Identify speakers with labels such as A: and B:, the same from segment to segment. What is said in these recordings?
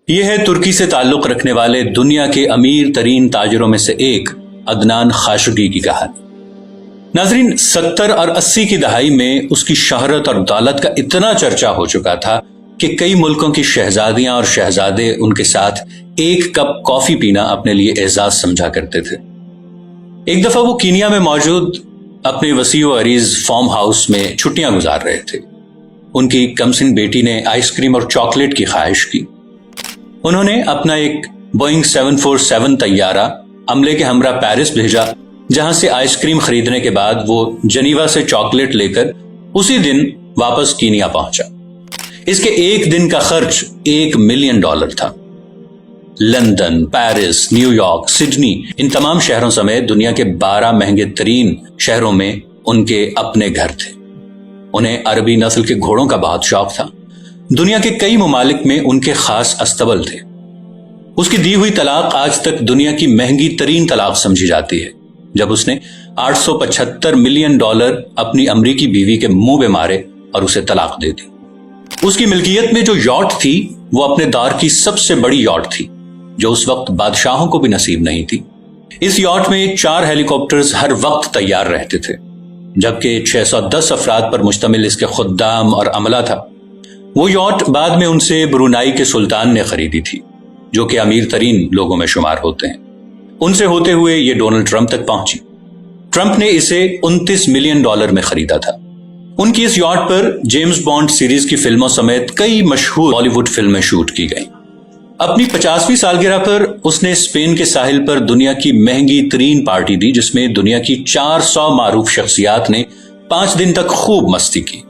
A: یہ ہے ترکی سے تعلق رکھنے والے دنیا کے امیر ترین تاجروں میں سے ایک عدنان خاشقجی کی کہانی۔ ناظرین، 70 اور 80 کی دہائی میں اس کی شہرت اور دولت کا اتنا چرچا ہو چکا تھا کہ کئی ملکوں کی شہزادیاں اور شہزادے ان کے ساتھ ایک کپ کافی پینا اپنے لیے اعزاز سمجھا کرتے تھے۔ ایک دفعہ وہ کینیا میں موجود اپنے وسیع و عریض فارم ہاؤس میں چھٹیاں گزار رہے تھے۔ ان کی کمسن بیٹی نے آئس کریم اور چاکلیٹ کی خواہش کی۔ انہوں نے اپنا ایک بوئنگ 747 طیارہ عملے کے ہمراہ پیرس بھیجا، جہاں سے آئس کریم خریدنے کے بعد وہ جنیوا سے چاکلیٹ لے کر اسی دن واپس کینیا پہنچا۔ اس کے ایک دن کا خرچ $1 ملین تھا۔ London, Paris, New York, Sydney, ان تمام شہروں سمیت دنیا کے 12 مہنگے ترین شہروں میں ان کے اپنے گھر تھے۔ انہیں عربی نسل کے گھوڑوں کا بہت شوق تھا۔ دنیا کے کئی ممالک میں ان کے خاص استبل تھے۔ اس کی دی ہوئی طلاق آج تک دنیا کی مہنگی ترین طلاق سمجھی جاتی ہے، جب اس نے $875 ملین اپنی امریکی بیوی کے منہ پہ مارے اور اسے طلاق دے دی۔ اس کی ملکیت میں جو یاٹ تھی وہ اپنے دور کی سب سے بڑی یاٹ تھی، جو اس وقت بادشاہوں کو بھی نصیب نہیں تھی۔ اس یاٹ میں 4 ہیلی کاپٹرز ہر وقت تیار رہتے تھے، جبکہ 610 افراد پر مشتمل اس کے خدام اور عملہ تھا۔ وہ یاٹ بعد میں ان سے برونائی کے سلطان نے خریدی تھی، جو کہ امیر ترین لوگوں میں شمار ہوتے ہیں۔ ان سے ہوتے ہوئے یہ ڈونلڈ ٹرمپ تک پہنچی۔ ٹرمپ نے اسے $29 ملین میں خریدا تھا۔ ان کی اس یاٹ پر جیمز بانڈ سیریز کی فلموں سمیت کئی مشہور بالی ووڈ فلمیں شوٹ کی گئیں۔ اپنی 50ویں سالگرہ پر اس نے اسپین کے ساحل پر دنیا کی مہنگی ترین پارٹی دی، جس میں دنیا کی 400 معروف شخصیات نے 5 دن تک خوب مستی کی۔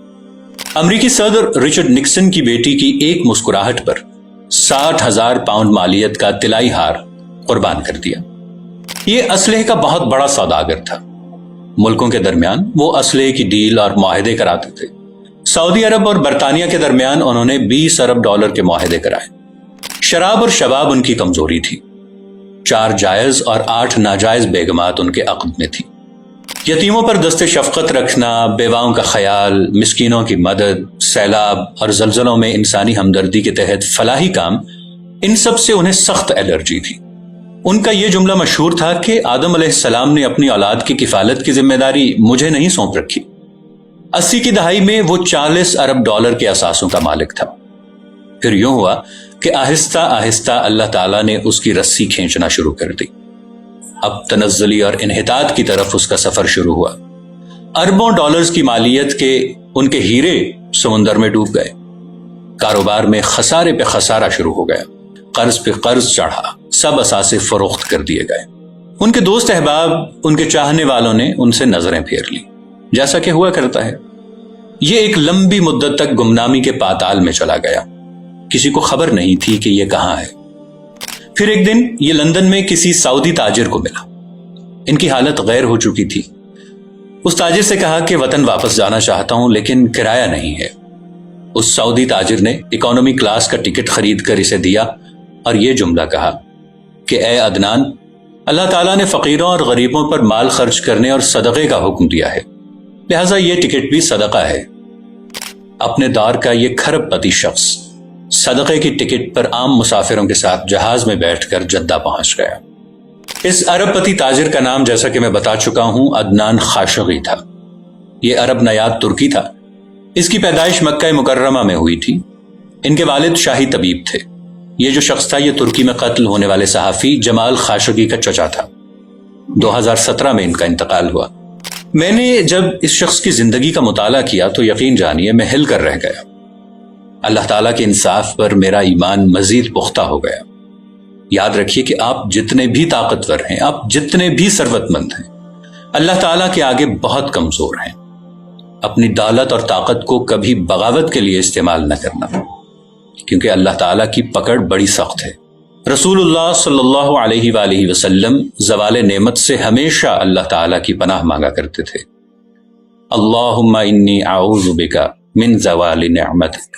A: امریکی صدر رچرڈ نکسن کی بیٹی کی ایک مسکراہٹ پر 60,000 پاؤنڈ مالیت کا طلائی ہار قربان کر دیا۔ یہ اسلحے کا بہت بڑا سوداگر تھا۔ ملکوں کے درمیان وہ اسلحے کی ڈیل اور معاہدے کراتے تھے۔ سعودی عرب اور برطانیہ کے درمیان انہوں نے $20 ارب کے معاہدے کرائے۔ شراب اور شباب ان کی کمزوری تھی۔ 4 جائز اور 8 ناجائز بیگمات ان کے عقد میں تھی۔ یتیموں پر دست شفقت رکھنا، بیواؤں کا خیال، مسکینوں کی مدد، سیلاب اور زلزلوں میں انسانی ہمدردی کے تحت فلاحی کام، ان سب سے انہیں سخت الرجی تھی۔ ان کا یہ جملہ مشہور تھا کہ آدم علیہ السلام نے اپنی اولاد کی کفالت کی ذمہ داری مجھے نہیں سونپ رکھی۔ 80 کی دہائی میں وہ $40 ارب کے اثاثوں کا مالک تھا۔ پھر یوں ہوا کہ آہستہ آہستہ اللہ تعالیٰ نے اس کی رسی کھینچنا شروع کر دی۔ اب تنزلی اور انحطاط کی طرف اس کا سفر شروع ہوا۔ اربوں ڈالرز کی مالیت کے ان کے ہیرے سمندر میں ڈوب گئے۔ کاروبار میں خسارے پہ خسارہ شروع ہو گیا۔ قرض پہ قرض چڑھا، سب اثاثے فروخت کر دیے گئے۔ ان کے دوست احباب، ان کے چاہنے والوں نے ان سے نظریں پھیر لی، جیسا کہ ہوا کرتا ہے۔ یہ ایک لمبی مدت تک گمنامی کے پاتال میں چلا گیا۔ کسی کو خبر نہیں تھی کہ یہ کہاں ہے۔ پھر ایک دن یہ لندن میں کسی سعودی تاجر کو ملا۔ ان کی حالت غیر ہو چکی تھی۔ اس تاجر سے کہا کہ وطن واپس جانا چاہتا ہوں لیکن کرایہ نہیں ہے۔ اس سعودی تاجر نے اکانومی کلاس کا ٹکٹ خرید کر اسے دیا اور یہ جملہ کہا کہ اے عدنان، اللہ تعالیٰ نے فقیروں اور غریبوں پر مال خرچ کرنے اور صدقے کا حکم دیا ہے، لہٰذا یہ ٹکٹ بھی صدقہ ہے۔ اپنے دور کا یہ کھرب پتی شخص صدقے کی ٹکٹ پر عام مسافروں کے ساتھ جہاز میں بیٹھ کر جدہ پہنچ گیا۔ اس ارب پتی تاجر کا نام، جیسا کہ میں بتا چکا ہوں، عدنان خاشقجی تھا۔ یہ عرب نیاد ترکی تھا۔ اس کی پیدائش مکہ مکرمہ میں ہوئی تھی۔ ان کے والد شاہی طبیب تھے۔ یہ جو شخص تھا یہ ترکی میں قتل ہونے والے صحافی جمال خاشقجی کا چچا تھا۔ 2017 میں ان کا انتقال ہوا۔ میں نے جب اس شخص کی زندگی کا مطالعہ کیا تو یقین جانیے میں ہل کر رہ گیا۔ اللہ تعالیٰ کے انصاف پر میرا ایمان مزید پختہ ہو گیا۔ یاد رکھیے کہ آپ جتنے بھی طاقتور ہیں، آپ جتنے بھی ثروت مند ہیں، اللہ تعالیٰ کے آگے بہت کمزور ہیں۔ اپنی دولت اور طاقت کو کبھی بغاوت کے لیے استعمال نہ کرنا، کیونکہ اللہ تعالیٰ کی پکڑ بڑی سخت ہے۔ رسول اللہ صلی اللہ علیہ وآلہ وسلم زوال نعمت سے ہمیشہ اللہ تعالیٰ کی پناہ مانگا کرتے تھے۔ اللہم انی اعوذ بک من زوال نعمتک۔